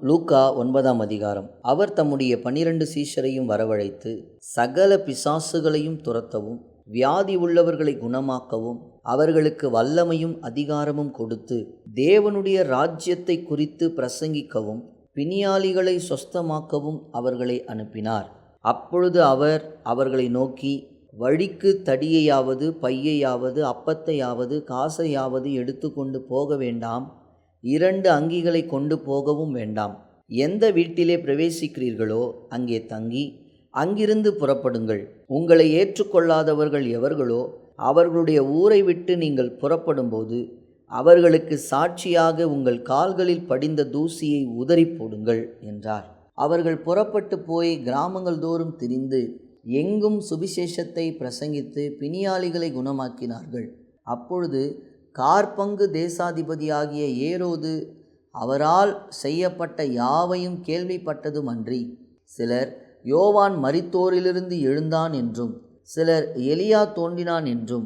லூக்கா 9ஆம் அதிகாரம். அவர் தம்முடைய 12 சீஷரையும் வரவழைத்து, சகல பிசாசுகளையும் துரத்தவும், வியாதி உள்ளவர்களை குணமாக்கவும், அவர்களுக்கு வல்லமையும் அதிகாரமும் கொடுத்து, தேவனுடைய ராஜ்யத்தை குறித்து பிரசங்கிக்கவும், பிணியாளிகளை சொஸ்தமாக்கவும் அவர்களை அனுப்பினார். அப்பொழுது அவர் அவர்களை நோக்கி, வழிக்கு தடியையாவது பையையாவது அப்பத்தையாவது காசையாவது எடுத்துக்கொண்டு போக வேண்டாம், 2 அங்கிகளை கொண்டு போகவும் வேண்டாம். எந்த வீட்டிலே பிரவேசிக்கிறீர்களோ அங்கே தங்கி அங்கிருந்து புறப்படுங்கள். உங்களை ஏற்றுக்கொள்ளாதவர்கள் எவர்களோ அவர்களுடைய ஊரை விட்டு நீங்கள் புறப்படும்போது அவர்களுக்கு சாட்சியாக உங்கள் கால்களில் படிந்த தூசியை உதறி போடுங்கள் என்றார். அவர்கள் புறப்பட்டு போய் கிராமங்கள் தோறும் திரிந்து எங்கும் சுவிசேஷத்தை பிரசங்கித்து பிணியாளிகளை குணமாக்கினார்கள். அப்பொழுது கார்பங்கு தேசாதிபதியாகிய ஏரோது அவரால் செய்யப்பட்ட யாவையும் கேள்விப்பட்டதுமன்றி, சிலர் யோவான் மரித்தோரிலிருந்து எழுந்தான் என்றும், சிலர் எலியா தோன்றினான் என்றும்,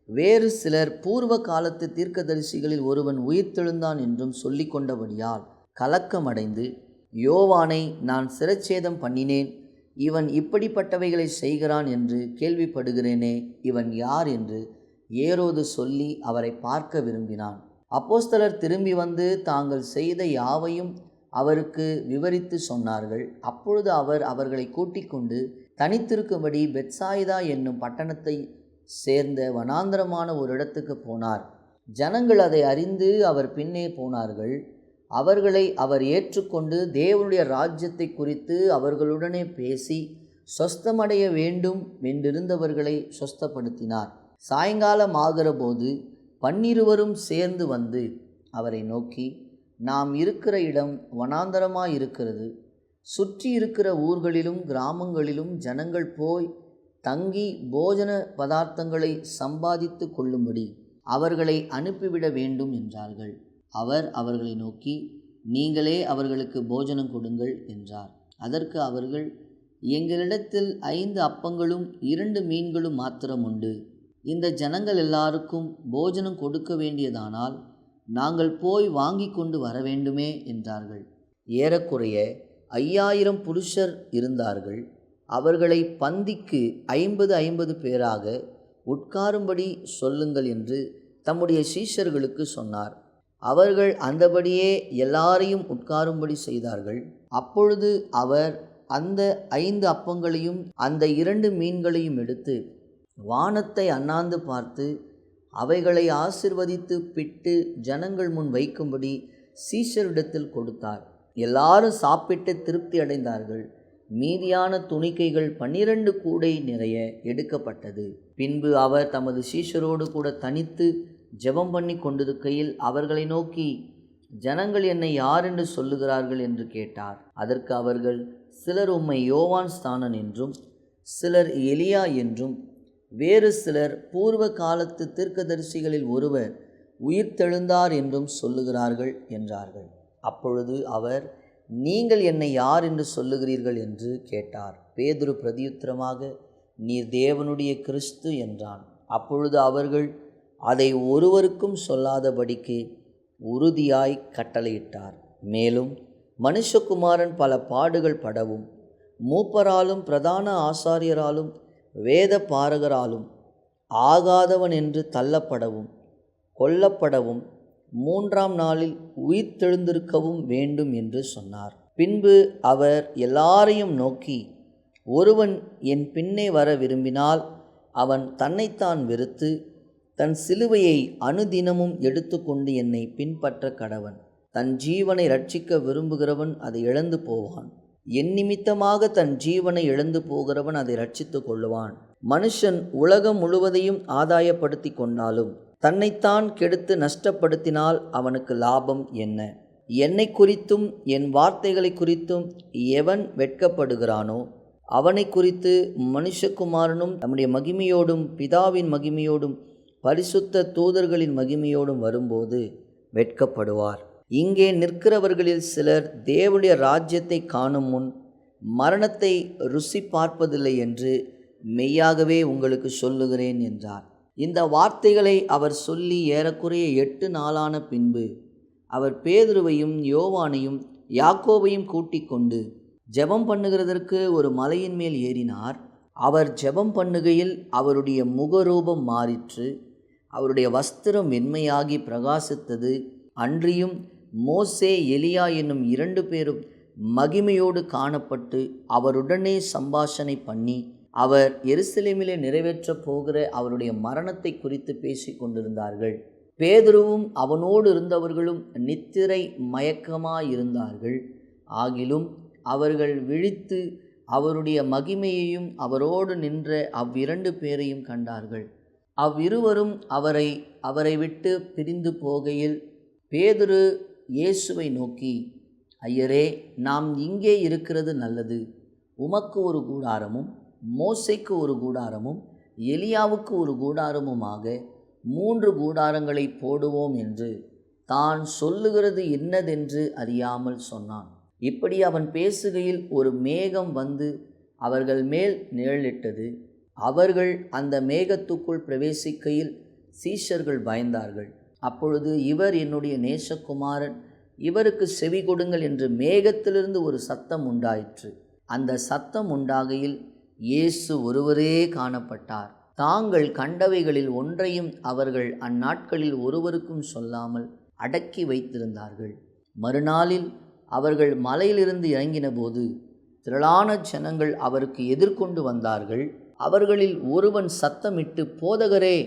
வேறு சிலர் பூர்வ காலத்து தீர்க்கதரிசிகளில் ஒருவன் உயிர்த்தெழுந்தான் என்றும் சொல்லி கொண்டபடியால் கலக்கமடைந்து, யோவானை நான் சிரச்சேதம் பண்ணினேன், இவன் இப்படிப்பட்டவைகளை செய்கிறான் என்று கேள்விப்படுகிறேனே, இவன் யார் என்று ஏரோது சொல்லி அவரை பார்க்க விரும்பினான். அப்போஸ்தலர் திரும்பி வந்து தாங்கள் செய்த யாவையும் அவருக்கு விவரித்து சொன்னார்கள். அப்பொழுது அவர் அவர்களை கூட்டிக் கொண்டு தனித்திருக்கும்படி பெத்சாயிதா என்னும் பட்டணத்தை சேர்ந்த வனாந்தரமான ஒரு இடத்துக்கு போனார். ஜனங்கள் அதை அறிந்து அவர் பின்னே போனார்கள். அவர்களை அவர் ஏற்றுக்கொண்டு தேவனுடைய ராஜ்யத்தை குறித்து அவர்களுடனே பேசி சொஸ்தமடைய வேண்டும் என்றிருந்தவர்களை சொஸ்தப்படுத்தினார். சாயங்காலம் ஆகிற போது 12 சேர்ந்து வந்து அவரை நோக்கி, நாம் இருக்கிற இடம் வனாந்தரமாயிருக்கிறது. சுற்றி இருக்கிற ஊர்களிலும் கிராமங்களிலும் ஜனங்கள் போய் தங்கி போஜன பதார்த்தங்களை சம்பாதித்து கொள்ளும்படி அவர்களை அனுப்பிவிட வேண்டும் என்றார்கள். அவர் அவர்களை நோக்கி, நீங்களே அவர்களுக்கு போஜனம் கொடுங்கள் என்றார். அதற்கு அவர்கள், எங்களிடத்தில் 5 அப்பங்களும் 2 மீன்களும் மாத்திரம் உண்டு. இந்த ஜனங்கள் எல்லாருக்கும் போஜனம் கொடுக்க வேண்டியதானால் நாங்கள் போய் வாங்கி கொண்டு வர வேண்டுமே என்றார்கள். ஏறக்குறைய 5000 புருஷர் இருந்தார்கள். அவர்களை பந்திக்கு 50 பேராக உட்காரும்படி சொல்லுங்கள் என்று தம்முடைய சீஷர்களுக்கு சொன்னார். அவர்கள் அந்தபடியே எல்லாரையும் உட்காரும்படி செய்தார்கள். அப்பொழுது அவர் அந்த 5 அப்பங்களையும் அந்த 2 மீன்களையும் எடுத்து வானத்தை அண்ணாந்து பார்த்து அவைகளை ஆசீர்வதித்து பிட்டு ஜனங்கள் முன் வைக்கும்படி சீஷரிடத்தில் கொடுத்தார். எல்லாரும் சாப்பிட்டு திருப்தி அடைந்தார்கள். மீதியான துணிக்கைகள் 12 கூடை நிறைய எடுக்கப்பட்டது. பின்பு அவர் தமது சீஷரோடு கூட தனித்து ஜெபம் பண்ணி கொண்டிருக்கையில் அவர்களை நோக்கி, ஜனங்கள் என்னை யார் என்று சொல்லுகிறார்கள் என்று கேட்டார். அதற்கு அவர்கள், சிலர் உம்மை யோவான் ஸ்நானன் என்றும், சிலர் எலியா என்றும், வேறு சிலர் பூர்வ காலத்து தீர்க்கதரிசிகளில் ஒருவர் உயிர்த்தெழுந்தார் என்றும் சொல்லுகிறார்கள் என்றார்கள். அப்பொழுது அவர், நீங்கள் என்னை யார் என்று சொல்லுகிறீர்கள் என்று கேட்டார். பேதுரு பிரதியுத்தரமாக, நீர் தேவனுடைய கிறிஸ்து என்றான். அப்பொழுது அவர்கள் அதை ஒருவருக்கும் சொல்லாதபடிக்கு உறுதியாய் கட்டளையிட்டார். மேலும் மனுஷகுமாரன் பல பாடுகள் படவும், மூப்பராலும் பிரதான ஆசாரியராலும் வேத பாரகராலும் ஆகாதவன் என்று தள்ளப்படவும், கொல்லப்படவும், 3ஆம் நாளில் உயிர்த்தெழுந்திருக்கவும் வேண்டும் என்று சொன்னார். பின்பு அவர் எல்லாரையும் நோக்கி, ஒருவன் என் பின்னே வர விரும்பினால் அவன் தன்னைத்தான் வெறுத்து தன் சிலுவையை அனுதினமும் எடுத்துக்கொண்டு என்னை பின்பற்ற கடவன். தன் ஜீவனை ரட்சிக்க விரும்புகிறவன் அதை இழந்து போவான். என் நிமித்தமாக தன் ஜீவனை இழந்து போகிறவன் அதை ரட்சித்து கொள்ளுவான். மனுஷன் உலகம் முழுவதையும் ஆதாயப்படுத்தி கொண்டாலும் தன்னைத்தான் கெடுத்து நஷ்டப்படுத்தினால் அவனுக்கு லாபம் என்ன? என்னை குறித்தும் என் வார்த்தைகளை குறித்தும் எவன் வெட்கப்படுகிறானோ அவனை குறித்து மனுஷகுமாரனும் தம்முடைய மகிமையோடும் பிதாவின் மகிமையோடும் பரிசுத்த தூதர்களின் மகிமையோடும் வரும்போது வெட்கப்படுவார். இங்கே நிற்கிறவர்களில் சிலர் தேவனுடைய ராஜ்யத்தை காணும் முன் மரணத்தை ருசி பார்ப்பதில்லை என்று மெய்யாகவே உங்களுக்கு சொல்லுகிறேன் என்றார். இந்த வார்த்தைகளை அவர் சொல்லி ஏறக்குறைய 8 நாளான பின்பு அவர் பேதுருவையும் யோவானையும் யாக்கோபையும் கூட்டிக் கொண்டு ஜெபம் பண்ணுகிறதற்கு ஒரு மலையின் மேல் ஏறினார். அவர் ஜெபம் பண்ணுகையில் அவருடைய முகரூபம் மாறிற்று, அவருடைய வஸ்திரம் வெண்மையாகி பிரகாசித்தது. அன்றியும் மோசே எலியா என்னும் 2 பேரும் மகிமையோடு காணப்பட்டு அவருடனே சம்பாஷணை பண்ணி அவர் எருசலேமிலே நிறைவேற்றப் போகிற அவருடைய மரணத்தை குறித்து பேசிக் கொண்டிருந்தார்கள். பேதுருவும் அவனோடு இருந்தவர்களும் நித்திரை மயக்கமாயிருந்தார்கள். ஆகிலும் அவர்கள் விழித்து அவருடைய மகிமையையும் அவரோடு நின்ற அவ்விரண்டு பேரையும் கண்டார்கள். அவ்விருவரும் அவரை விட்டு பிரிந்து போகையில் பேதுரு இயேசுவை நோக்கி, ஐயரே, நாம் இங்கே இருக்கிறது நல்லது. உமக்கு ஒரு கூடாரமும் மோசேக்கு ஒரு கூடாரமும் எலியாவுக்கு ஒரு கூடாரமுமாக 3 கூடாரங்களை போடுவோம் என்று தான் சொல்லுகிறது என்னதென்று அறியாமல் சொன்னான். இப்படி அவன் பேசுகையில் ஒரு மேகம் வந்து அவர்கள் மேல் நிழலிட்டது. அவர்கள் அந்த மேகத்துக்குள் பிரவேசிக்கையில் சீஷர்கள் பயந்தார்கள். அப்பொழுது, இவர் என்னுடைய நேசகுமாரன், இவருக்கு செவி கொடுங்கள் என்று மேகத்திலிருந்து ஒரு சத்தம் உண்டாயிற்று. அந்த சத்தம் உண்டாகையில் இயேசு ஒருவரே காணப்பட்டார். தாங்கள் கண்டவைகளில் ஒன்றையும் அவர்கள் அந்நாட்களில் ஒருவருக்கும் சொல்லாமல் அடக்கி வைத்திருந்தார்கள். மறுநாளில் அவர்கள் மலையிலிருந்து இறங்கினபோது திரளான ஜனங்கள் அவருக்கு எதிர்கொண்டு வந்தார்கள். அவர்களில் ஒருவன் சத்தமிட்டு, போதகரே,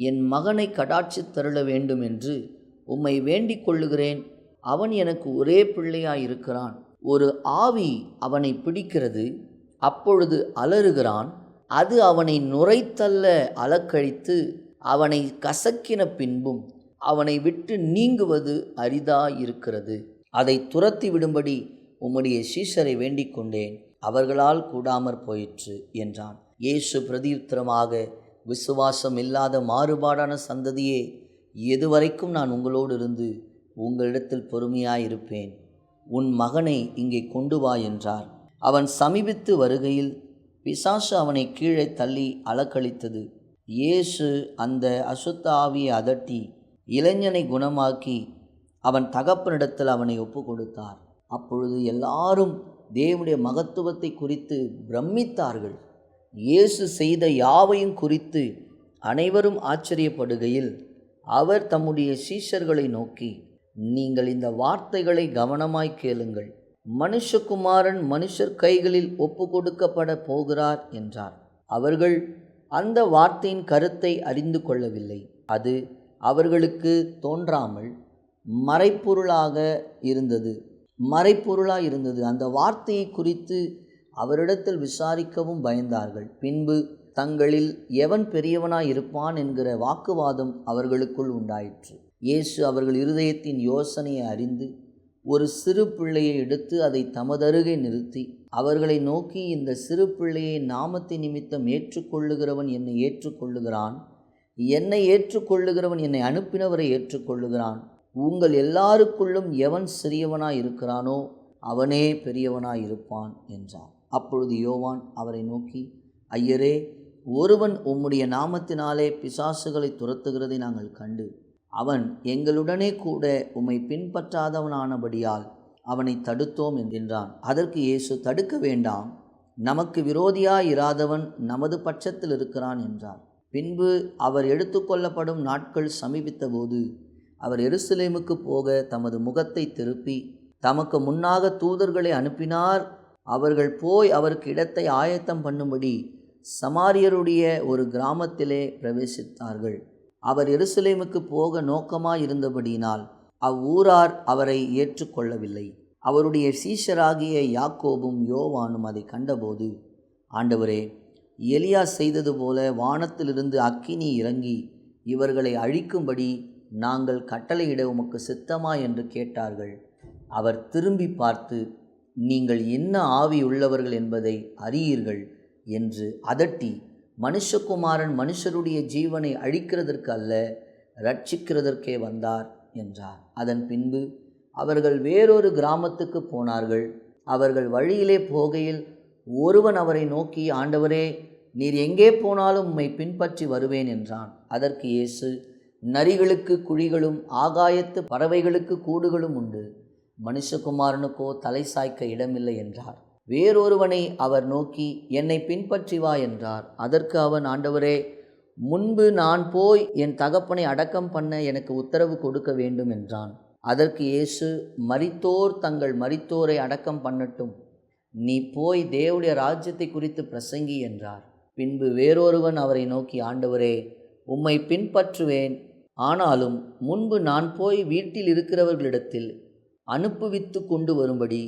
என் மகனை கடாட்சித் தருள வேண்டும் என்று உம்மை வேண்டிக் கொள்ளுகிறேன். அவன் எனக்கு ஒரே பிள்ளையாயிருக்கிறான். ஒரு ஆவி அவனை பிடிக்கிறது. அப்பொழுது அலறுகிறான். அது அவனை நுரைத்தள்ள அலக்கழித்து அவனை கசக்கின பின்பும் அவனை விட்டு நீங்குவது அரிதாயிருக்கிறது. அதை துரத்தி விடும்படி உம்முடைய சீஷரை வேண்டிக் கொண்டேன், அவர்களால் கூடாமற் போயிற்று என்றான். இயேசு பிரதியுத்தரமாக, விசுவாசம் இல்லாத மாறுபாடான சந்ததியே, எதுவரைக்கும் நான் உங்களோடு இருந்து உங்களிடத்தில் பொறுமையாயிருப்பேன்? உன் மகனை இங்கே கொண்டு வா என்றார். அவன் சமீபித்து வருகையில் பிசாசு அவனை கீழே தள்ளி அலக்களித்தது. இயேசு அந்த அசுத்த ஆவியை அதட்டி இளைஞனை குணமாக்கி அவன் தகப்பனிடத்தில் அவனை ஒப்பு கொடுத்தார். அப்பொழுது எல்லாரும் தேவனுடைய மகத்துவத்தை குறித்து பிரமித்தார்கள். இயேசு செய்த யாவையும் குறித்து அனைவரும் ஆச்சரியப்படுகையில் அவர் தம்முடைய சீஷர்களை நோக்கி, நீங்கள் இந்த வார்த்தைகளை கவனமாய் கேளுங்கள். மனுஷகுமாரன் மனுஷர் கைகளில் ஒப்பு கொடுக்கப்பட போகிறார் என்றார். அவர்கள் அந்த வார்த்தையின் கருத்தை அறிந்து கொள்ளவில்லை. அது அவர்களுக்கு தோன்றாமல் மறைப்பொருளாக இருந்தது. அந்த வார்த்தையை குறித்து அவரிடத்தில் விசாரிக்கவும் பயந்தார்கள். பின்பு தங்களில் எவன் பெரியவனாய் இருப்பான் என்கிற வாக்குவாதம் அவர்களுக்குள் உண்டாயிற்று. இயேசு அவர்கள் இருதயத்தின் யோசனையை அறிந்து ஒரு சிறு பிள்ளையை எடுத்து அதை தமதருகே நிறுத்தி அவர்களை நோக்கி, இந்த சிறு பிள்ளையை நாமத்தின் நிமித்தம் ஏற்றுக்கொள்ளுகிறவன் என்னை ஏற்றுக்கொள்ளுகிறான், என்னை ஏற்றுக்கொள்ளுகிறவன் என்னை அனுப்பினவரை ஏற்றுக்கொள்ளுகிறான். உங்கள் எல்லாருக்குள்ளும் எவன் சிறியவனாய் இருக்கிறானோ அவனே பெரியவனாய் இருப்பான் என்றார். அப்பொழுது யோவான் அவரை நோக்கி, ஐயரே, ஒருவன் உம்முடைய நாமத்தினாலே பிசாசுகளை துரத்துகிறதை நாங்கள் கண்டு அவன் எங்களுடனே கூட உம்மை பின்பற்றாதவனானபடியால் அவனை தடுத்தோம் என்றான். அதற்கு இயேசு, தடுக்க வேண்டாம், நமக்கு விரோதியாயிராதவன் நமது பட்சத்தில் இருக்கிறான் என்றார். பின்பு அவர் எடுத்துக்கொள்ளப்படும் நாட்கள் சமீபித்த போது அவர் எருசலேமுக்கு போக தமது முகத்தை திருப்பி தமக்கு முன்னாக தூதர்களை அனுப்பினார். அவர்கள் போய் அவருக்கு இடத்தை ஆயத்தம் பண்ணும்படி சமாரியருடைய ஒரு கிராமத்திலே பிரவேசித்தார்கள். அவர் எருசலேமுக்கு போக நோக்கமாயிருந்தபடியினால் அவ்வூரார் அவரை ஏற்றுக்கொள்ளவில்லை. அவருடைய சீஷராகிய யாக்கோபும் யோவானும் அதை கண்டபோது, ஆண்டவரே, எலியா செய்தது போல வானத்திலிருந்து அக்கினி இறங்கி இவர்களை அழிக்கும்படி நாங்கள் கட்டளையிட உமக்கு சித்தமா என்று கேட்டார்கள். அவர் திரும்பி பார்த்து, நீங்கள் என்ன ஆவி உள்ளவர்கள் என்பதை அறியீர்கள் என்று அதட்டி, மனுஷகுமாரன் மனுஷருடைய ஜீவனை அழிக்கிறதற்கு அல்ல, ரட்சிக்கிறதற்கே வந்தார் என்றார். அதன் பின்பு அவர்கள் வேறொரு கிராமத்துக்கு போனார்கள். அவர்கள் வழியிலே போகையில் ஒருவன் அவரை நோக்கி, ஆண்டவரே, நீர் எங்கே போனாலும் உம்மை பின்பற்றி வருவேன் என்றான். அதற்கு இயேசு, நரிகளுக்கு குழிகளும் ஆகாயத்து பறவைகளுக்கு கூடுகளும் உண்டு, மனுஷகுமாரனுக்கோ தலை சாய்க்க இடமில்லை என்றார். வேறொருவனை அவர் நோக்கி, என்னை பின்பற்றி வா என்றார். அதற்கு அவன், ஆண்டவரே, முன்பு நான் போய் என் தகப்பனை அடக்கம் பண்ண எனக்கு உத்தரவு கொடுக்க வேண்டும் என்றான். அதற்கு இயேசு, மரித்தோர் தங்கள் மரித்தோரை அடக்கம் பண்ணட்டும், நீ போய் தேவனுடைய ராஜ்யத்தை குறித்து பிரசங்கி என்றார். பின்பு வேறொருவன் அவரை நோக்கி, ஆண்டவரே, உம்மை பின்பற்றுவேன், ஆனாலும் முன்பு நான் போய் வீட்டில் இருக்கிறவர்களிடத்தில் அனுப்புவித்து கொண்டு வரும்படி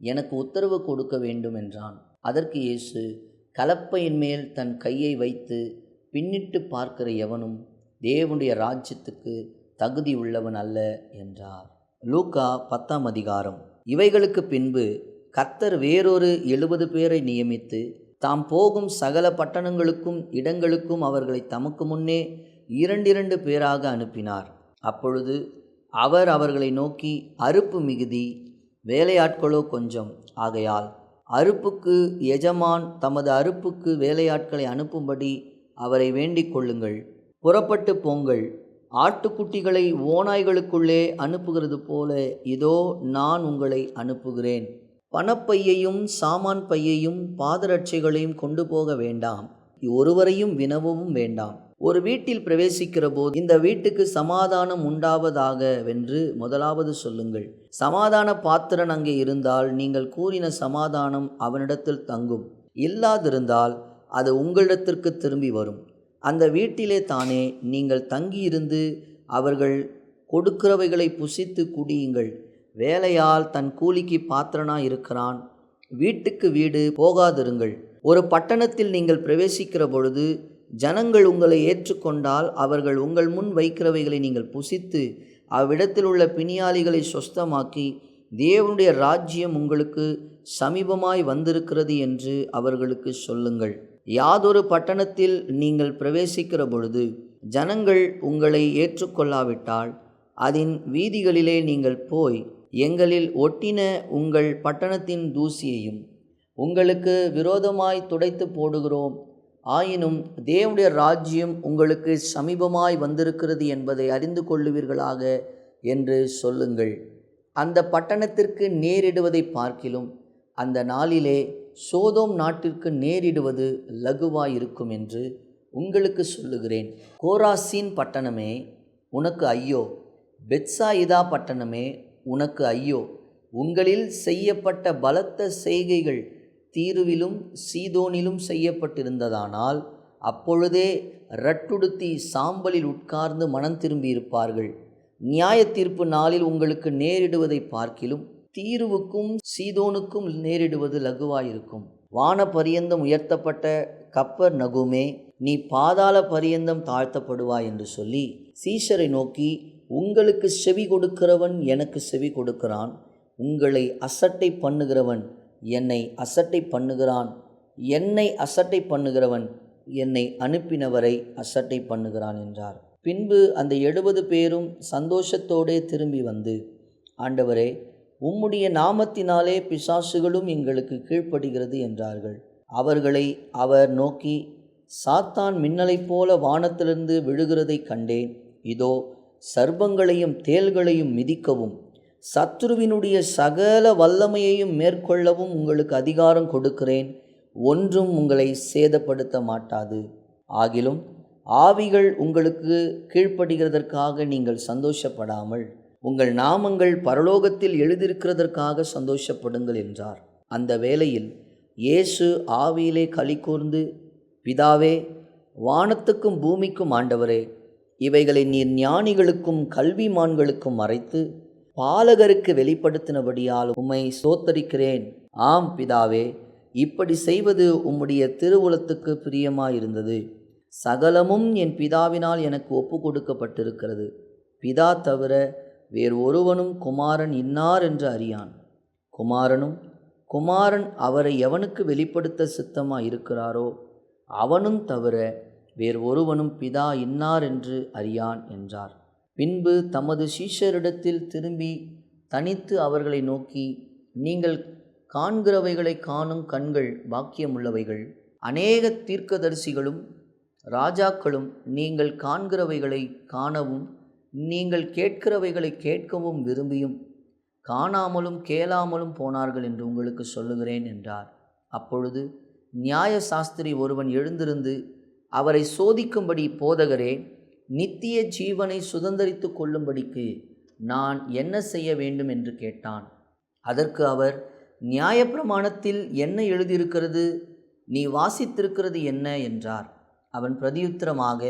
எனக்கு உத்தரவு கொடுக்க வேண்டும் என்றான். அதற்கு இயேசு, கலப்பையின் மேல் தன் கையை வைத்து பின்னிட்டு பார்க்கிற எவனும் தேவனுடைய ராஜ்யத்துக்கு தகுதி உள்ளவன் அல்ல என்றார். லூக்கா 10ஆம் அதிகாரம். இவைகளுக்கு பின்பு கர்த்தர் வேறொரு 70 பேரை நியமித்து தாம் போகும் சகல பட்டணங்களுக்கும் இடங்களுக்கும் அவர்களை தமக்கு முன்னே 2 பேராக அனுப்பினார். அப்பொழுது அவர் அவர்களை நோக்கி, அறுப்பு மிகுதி, வேலையாட்களோ கொஞ்சம். ஆகையால் அறுப்புக்கு எஜமான் தமது அறுப்புக்கு வேலையாட்களை அனுப்பும்படி அவரை வேண்டிக் கொள்ளுங்கள். புறப்பட்டு போங்கள். ஆட்டுக்குட்டிகளை ஓநாய்களுக்குள்ளே அனுப்புகிறது போல இதோ நான் உங்களை அனுப்புகிறேன். பணப்பையையும் சாமான் பையையும் பாதரட்சைகளையும் கொண்டு போக வேண்டாம். ஒருவரையும் வினவவும் வேண்டாம். ஒரு வீட்டில் பிரவேசிக்கிற போது, இந்த வீட்டுக்கு சமாதானம் உண்டாவதாக வென்று முதலாவது சொல்லுங்கள். சமாதான பாத்திரன் அங்கே இருந்தால் நீங்கள் கூறின சமாதானம் அவனிடத்தில் தங்கும். இல்லாதிருந்தால் அது உங்களிடத்திற்கு திரும்பி வரும். அந்த வீட்டிலே தானே நீங்கள் தங்கியிருந்து அவர்கள் கொடுக்கிறவைகளை புசித்து குடியுங்கள். வேலையால் தன் கூலிக்கு பாத்திரனாய் இருக்கிறான். வீட்டுக்கு வீடு போகாதிருங்கள். ஒரு பட்டணத்தில் நீங்கள் பிரவேசிக்கிற பொழுது ஜனங்கள் உங்களை ஏற்றுக்கொண்டால் அவர்கள் உங்கள் முன் வைக்கிறவைகளை நீங்கள் புசித்து அவ்விடத்தில் உள்ள பிணியாளிகளை சொஸ்தமாக்கி, தேவனுடைய ராஜ்யம் உங்களுக்கு சமீபமாய் வந்திருக்கிறது என்று அவர்களுக்கு சொல்லுங்கள். யாதொரு பட்டணத்தில் நீங்கள் பிரவேசிக்கிற பொழுது ஜனங்கள் உங்களை ஏற்றுக்கொள்ளாவிட்டால் அதன் வீதிகளிலே நீங்கள் போய், எங்களில் ஒட்டின உங்கள் பட்டணத்தின் தூசியையும் உங்களுக்கு விரோதமாய் துடைத்து போடுகிறோம், ஆயினும் தேவனுடைய ராஜ்யம் உங்களுக்கு சமீபமாய் வந்திருக்கிறது என்பதை அறிந்து கொள்ளுவீர்களாக என்று சொல்லுங்கள். அந்த பட்டணத்திற்கு நேரிடுவதை பார்க்கிலும் அந்த நாளிலே சோதோம் நாட்டிற்கு நேரிடுவது லகுவாயிருக்கும் என்று உங்களுக்கு சொல்லுகிறேன். கோராசீன் பட்டணமே உனக்கு ஐயோ! பெத்சாயிதா பட்டணமே உனக்கு ஐயோ! உங்களில் செய்யப்பட்ட பலத்த செய்கைகள் தீருவிலும் சீதோனிலும் செய்யப்பட்டிருந்ததானால் அப்பொழுதே ரட்டுடுத்தி சாம்பலில் உட்கார்ந்து மனம் திரும்பியிருப்பார்கள். நியாய தீர்ப்பு நாளில் உங்களுக்கு நேரிடுவதை பார்க்கிலும் தீருவுக்கும் சீதோனுக்கும் நேரிடுவது லகுவாயிருக்கும். வான பரியந்தம் உயர்த்தப்பட்ட கப்பர் நகுமே, நீ பாதாள பரியந்தம் தாழ்த்தப்படுவாய் என்று சொல்லி சீஷரை நோக்கி, உங்களுக்கு செவி கொடுக்கிறவன் எனக்கு செவி கொடுக்கிறான், உங்களை அசட்டை பண்ணுகிறவன் என்னை அசட்டை பண்ணுகிறான், என்னை அசட்டை பண்ணுகிறவன் என்னை அனுப்பினவரை அசட்டை பண்ணுகிறான் என்றார். பின்பு அந்த 70 பேரும் சந்தோஷத்தோடே திரும்பி வந்து, ஆண்டவரே, உம்முடைய நாமத்தினாலே பிசாசுகளும் எங்களுக்கு கீழ்ப்படுகிறது என்றார்கள். அவர்களை அவர் நோக்கி, சாத்தான் மின்னலைப் போல வானத்திலிருந்து விழுகிறதை கண்டேன். இதோ சர்ப்பங்களையும் தேள்களையும் மிதிக்கவும் சத்துருவினுடைய சகல வல்லமையையும் மேற்கொள்ளவும் உங்களுக்கு அதிகாரம் கொடுக்கிறேன். ஒன்றும் உங்களை சேதப்படுத்த மாட்டாது. ஆகிலும் ஆவிகள் உங்களுக்கு கீழ்ப்படுகிறதற்காக நீங்கள் சந்தோஷப்படாமல் உங்கள் நாமங்கள் பரலோகத்தில் எழுதியிருக்கிறதற்காக சந்தோஷப்படுங்கள் என்றார். அந்த வேளையில் இயேசு ஆவியிலே களிகூர்ந்து, பிதாவே, வானத்துக்கும் பூமிக்கும் ஆண்டவரே, இவைகளை நீர் ஞானிகளுக்கும் கல்விமான்களுக்கும் மறைத்து பாலகருக்கு வெளிப்படுத்தினபடியால் உம்மை ஸ்தோத்தரிக்கிறேன். ஆம் பிதாவே, இப்படி செய்வது உம்முடைய திருவுளத்துக்கு பிரியமாயிருந்தது. சகலமும் என் பிதாவினால் எனக்கு ஒப்பு கொடுக்கப்பட்டிருக்கிறது. பிதா தவிர வேறு ஒருவனும் குமாரன் இன்னார் என்று அறியான். குமாரன் அவரை எவனுக்கு வெளிப்படுத்த சித்தமாக இருக்கிறாரோ அவனும் தவிர வேறு ஒருவனும் பிதா இன்னார் என்று அறியான் என்றார். பின்பு தமது சீஷரிடத்தில் திரும்பி தனித்து அவர்களை நோக்கி, நீங்கள் காண்கிறவைகளை காணும் கண்கள் பாக்கியமுள்ளவைகள். அநேக தீர்க்கதரிசிகளும் ராஜாக்களும் நீங்கள் காண்கிறவைகளை காணவும் நீங்கள் கேட்கிறவைகளை கேட்கவும் விரும்பியும் காணாமலும் கேளாமலும் போனார்கள் என்று உங்களுக்கு சொல்லுகிறேன் என்றார். அப்பொழுது நியாய சாஸ்திரி ஒருவன் எழுந்திருந்து அவரை சோதிக்கும்படி, போதகரே, நித்திய ஜீவனை சுதந்தரித்து கொள்ளும்படிக்கு நான் என்ன செய்ய வேண்டும் என்று கேட்டான். அதற்கு அவர், நியாயப்பிரமாணத்தில் என்ன எழுதியிருக்கிறது? நீ வாசித்திருக்கிறது என்ன என்றார். அவன் பிரதியுத்தரமாக,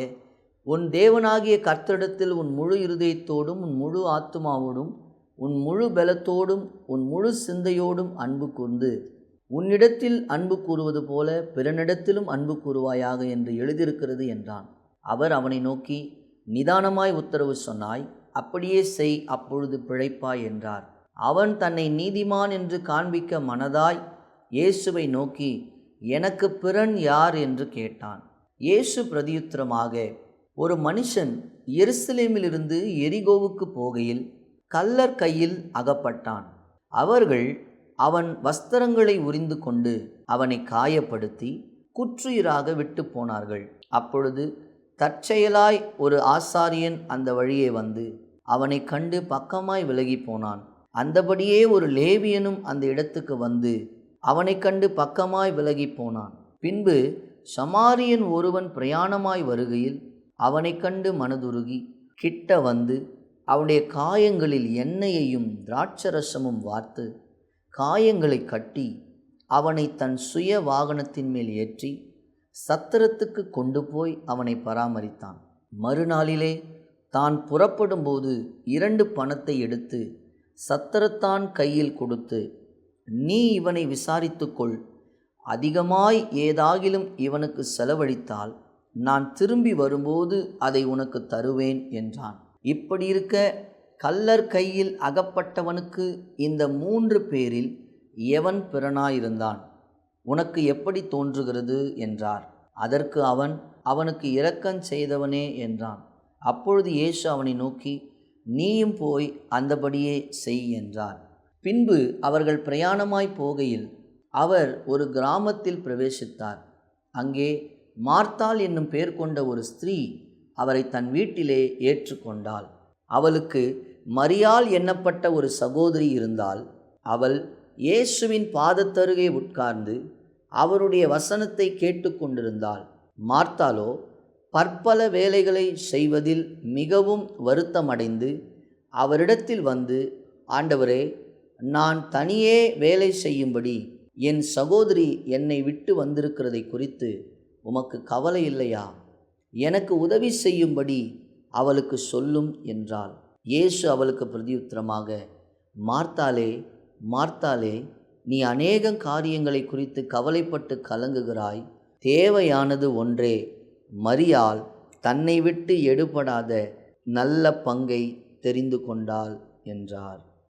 உன் தேவனாகிய கர்த்தரிடத்தில் உன் முழு இருதயத்தோடும், உன் முழு ஆத்துமாவோடும், உன் முழு பலத்தோடும், உன் முழு சிந்தையோடும் அன்பு கூர்ந்து, உன்னிடத்தில் அன்பு கூறுவது போல பிறனிடத்திலும் அன்பு கூறுவாயாக என்று எழுதியிருக்கிறது என்றான். அவர் அவனை நோக்கி, நிதானமாய் உத்தரவு சொன்னாய், அப்படியே செய், அப்பொழுது பிழைப்பாய் என்றார். அவன் தன்னை நீதிமான் என்று காண்பிக்க மனதாய் இயேசுவை நோக்கி, எனக்கு பிறன் யார் என்று கேட்டான். இயேசு பிரதியுத்தரமாக, ஒரு மனுஷன் எருசலேமிலிருந்து எரிகோவுக்கு போகையில் கள்ளர் கையில் அகப்பட்டான். அவர்கள் அவன் வஸ்திரங்களை உரிந்து கொண்டு அவனை காயப்படுத்தி குற்றுயிராக விட்டு போனார்கள். அப்பொழுது தற்செயலாய் ஒரு ஆசாரியன் அந்த வழியே வந்து அவனை கண்டு பக்கமாய் விலகி போனான். அந்தபடியே ஒரு லேவியனும் அந்த இடத்துக்கு வந்து அவனை கண்டு பக்கமாய் விலகி போனான். பின்பு சமாரியன் ஒருவன் பிரயாணமாய் வருகையில் அவனை கண்டு மனதுருகி கிட்ட வந்து அவனுடைய காயங்களில் எண்ணெயையும் திராட்சரசமும் வார்த்து காயங்களை கட்டி அவனை தன் சுய வாகனத்தின் மேல் ஏற்றி சத்திரத்துக்கு கொண்டு போய் அவனை பராமரித்தான். மறுநாளிலே தான் புறப்படும்போது 2 பணத்தை எடுத்து சத்திரத்தான் கையில் கொடுத்து, நீ இவனை விசாரித்துக்கொள், அதிகமாய் ஏதாகிலும் இவனுக்கு செலவழித்தால் நான் திரும்பி வரும்போது அதை உனக்கு தருவேன் என்றான். இப்படி இருக்க கள்ளர் கையில் அகப்பட்டவனுக்கு இந்த 3 பேரில் எவன் பிறனாயிருந்தான்? உனக்கு எப்படி தோன்றுகிறது என்றார். அதற்கு அவன், அவனுக்கு இரக்கஞ் செய்தவனே என்றான். அப்பொழுது இயேசு அவனை நோக்கி, நீயும் போய் அந்தபடியே செய் என்றார். பின்பு அவர்கள் பிரயாணமாய் போகையில் அவர் ஒரு கிராமத்தில் பிரவேசித்தார். அங்கே மார்த்தாள் என்னும் பேர் கொண்ட ஒரு ஸ்திரீ அவரை தன் வீட்டிலே ஏற்றுக்கொண்டாள். அவளுக்கு மரியாள் என்னப்பட்ட ஒரு சகோதரி இருந்தாள். அவள் இயேசுவின் பாதத்தருகே உட்கார்ந்து அவருடைய வசனத்தை கேட்டுக்கொண்டிருந்தாள். மார்த்தாளோ பற்பல வேலைகளை செய்வதில் மிகவும் வருத்தமடைந்து அவரிடத்தில் வந்து, ஆண்டவரே, நான் தனியே வேலை செய்யும்படி என் சகோதரி என்னை விட்டு வந்திருக்கிறதை குறித்து உமக்கு கவலை இல்லையா? எனக்கு உதவி செய்யும்படி அவளுக்கு சொல்லும் என்றாள். இயேசு அவளுக்கு பிரதியுத்தரமாக, மார்த்தாளே, மார்த்தாளே, நீ அநேக காரியங்களை குறித்து கவலைப்பட்டு கலங்குகிறாய். தேவையானது ஒன்றே. மரியாள் தன்னை விட்டு எடுபடாத நல்ல பங்கை தெரிந்து கொண்டாள் என்றார்.